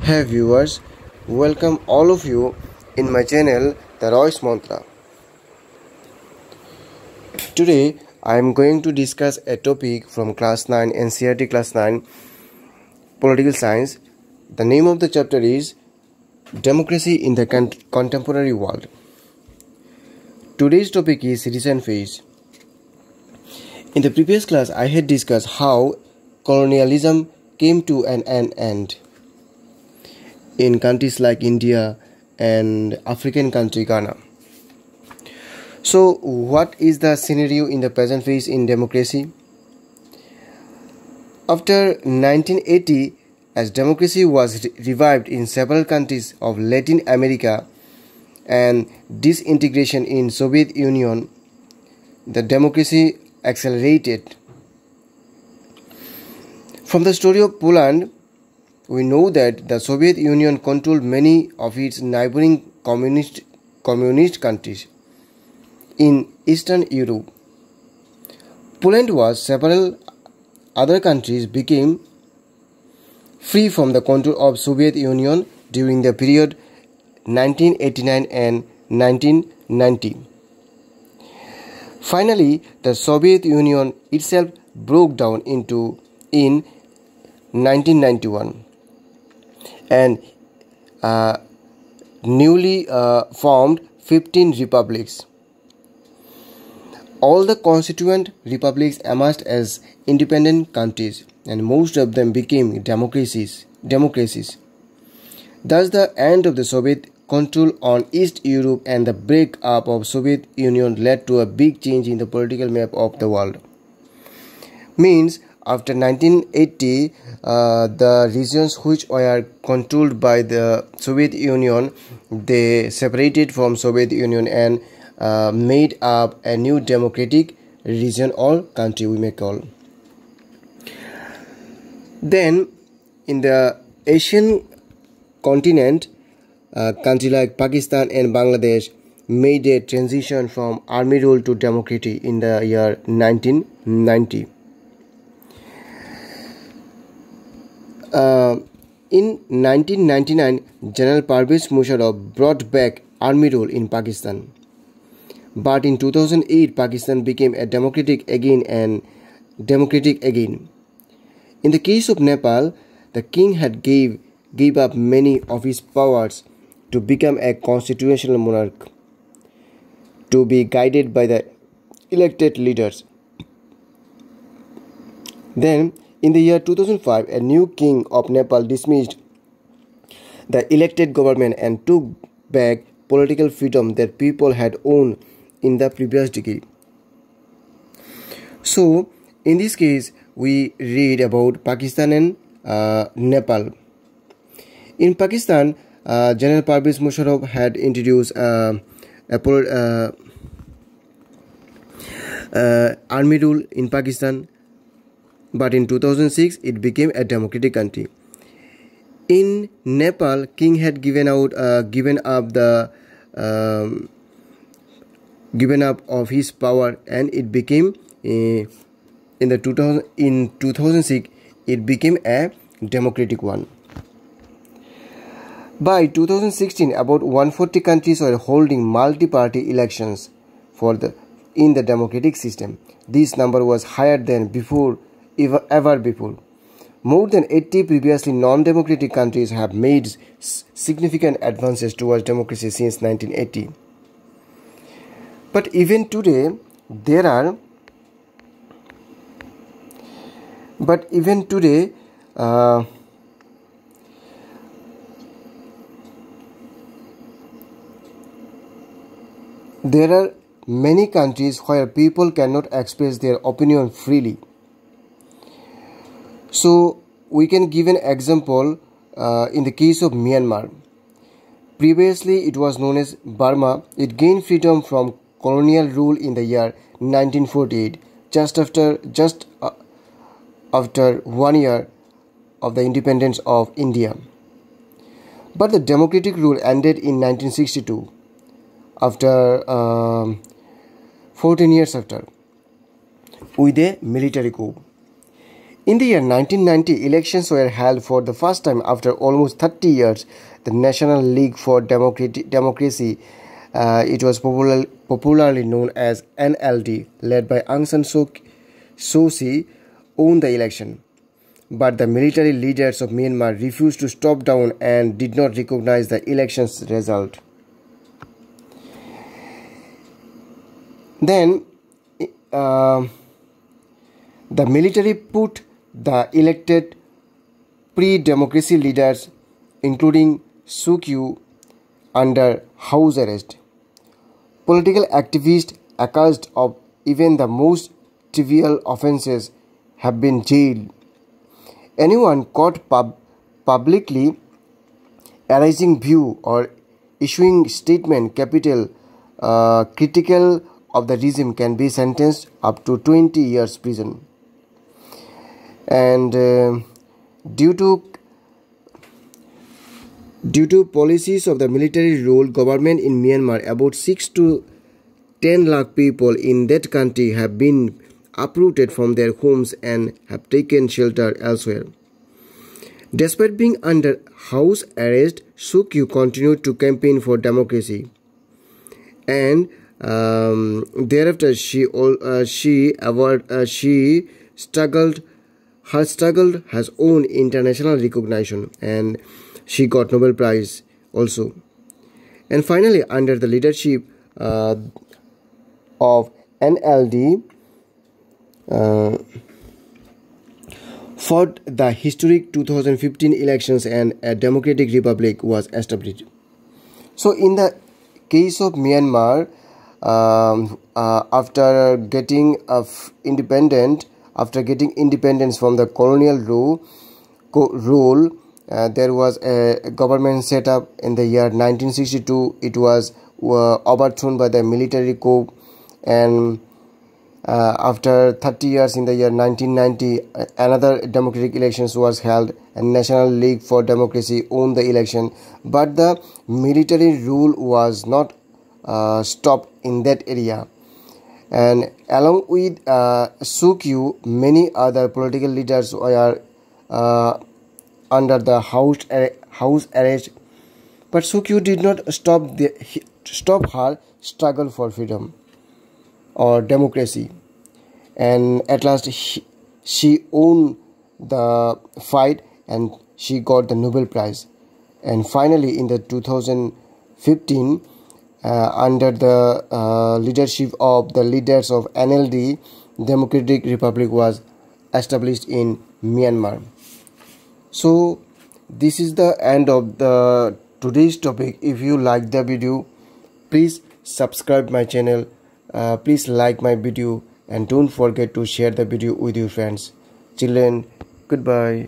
Hey viewers, welcome all of you in my channel The Royce Mantra. Today I am going to discuss a topic from class 9 NCERT class 9 Political Science. The name of the chapter is Democracy in the Contemporary World. Today's topic is citizen phase. In the previous class I had discussed how colonialism came to an end in countries like India and African country Ghana. So what is the scenario in the present phase in democracy? After 1980, as democracy was revived in several countries of Latin America and disintegration in Soviet Union, the democracy accelerated. From the story of Poland, we know that the Soviet Union controlled many of its neighboring communist countries in Eastern Europe. Poland was several other countries became free from the control of Soviet Union during the period 1989 and 1990. Finally, the Soviet Union itself broke down in 1991. And newly formed 15 republics. All the constituent republics emerged as independent countries, and most of them became democracies. Thus, the end of the Soviet control on East Europe and the break-up of Soviet Union led to a big change in the political map of the world. Means, after 1980, the regions which were controlled by the Soviet Union, they separated from Soviet Union and made up a new democratic region or country, we may call. Then, in the Asian continent, countries like Pakistan and Bangladesh made a transition from army rule to democracy in the year 1990. In 1999, General Parvez Musharraf brought back army rule in Pakistan. But in 2008, Pakistan became a democratic again. In the case of Nepal, the king had gave up many of his powers to become a constitutional monarch, to be guided by the elected leaders. Then, in the year 2005, a new king of Nepal dismissed the elected government and took back political freedom that people had owned in the previous decade. So, in this case, we read about Pakistan and Nepal. In Pakistan, General Parvez Musharraf had introduced army rule in Pakistan. But in 2006, it became a democratic country. In Nepal, king had given up of his power, and it became in 2006 it became a democratic one. By 2016, about 140 countries were holding multi-party elections in the democratic system. This number was higher than ever before. More than 80 previously non-democratic countries have made significant advances towards democracy since 1980. But even today, there are many countries where people cannot express their opinion freely. So, we can give an example in the case of Myanmar. Previously, it was known as Burma. It gained freedom from colonial rule in the year 1948, just after 1 year of the independence of India. But the democratic rule ended in 1962, after 14 years after, with a military coup. In the year 1990, elections were held for the first time after almost 30 years. The National League for Democracy, it was popularly known as NLD, led by Aung San Suu Kyi, won the election. But the military leaders of Myanmar refused to stop down and did not recognize the election's result. Then, the military put the elected pre-democracy leaders, including Suu Kyi, under house arrest. Political activists accused of even the most trivial offences have been jailed. Anyone caught publicly arising view or issuing statement critical of the regime can be sentenced up to 20 years prison. And due to policies of the military rule government in Myanmar, about 6 to 10 lakh people in that country have been uprooted from their homes and have taken shelter elsewhere. Despite being under house arrest, Suu Kyi continued to campaign for democracy, and thereafter her struggle has won international recognition, and she got Nobel Prize also. And finally, under the leadership of NLD, fought the historic 2015 elections and a democratic republic was established. So in the case of Myanmar, after getting independence from the colonial rule, there was a government set up in the year 1962. It was overthrown by the military coup, and after 30 years in the year 1990, another democratic elections was held, and National League for Democracy won the election. But the military rule was not stopped in that area, and along with Suu Kyi, many other political leaders were under the house arrest. But Suu Kyi did not stop her struggle for freedom or democracy, and at last she won the fight and she got the Nobel Prize. And finally in the 2015, under the leadership of the leaders of NLD, Democratic Republic was established in Myanmar. So this is the end of the today's topic. If you like the video, please subscribe my channel, please like my video, and don't forget to share the video with your friends. Children, goodbye.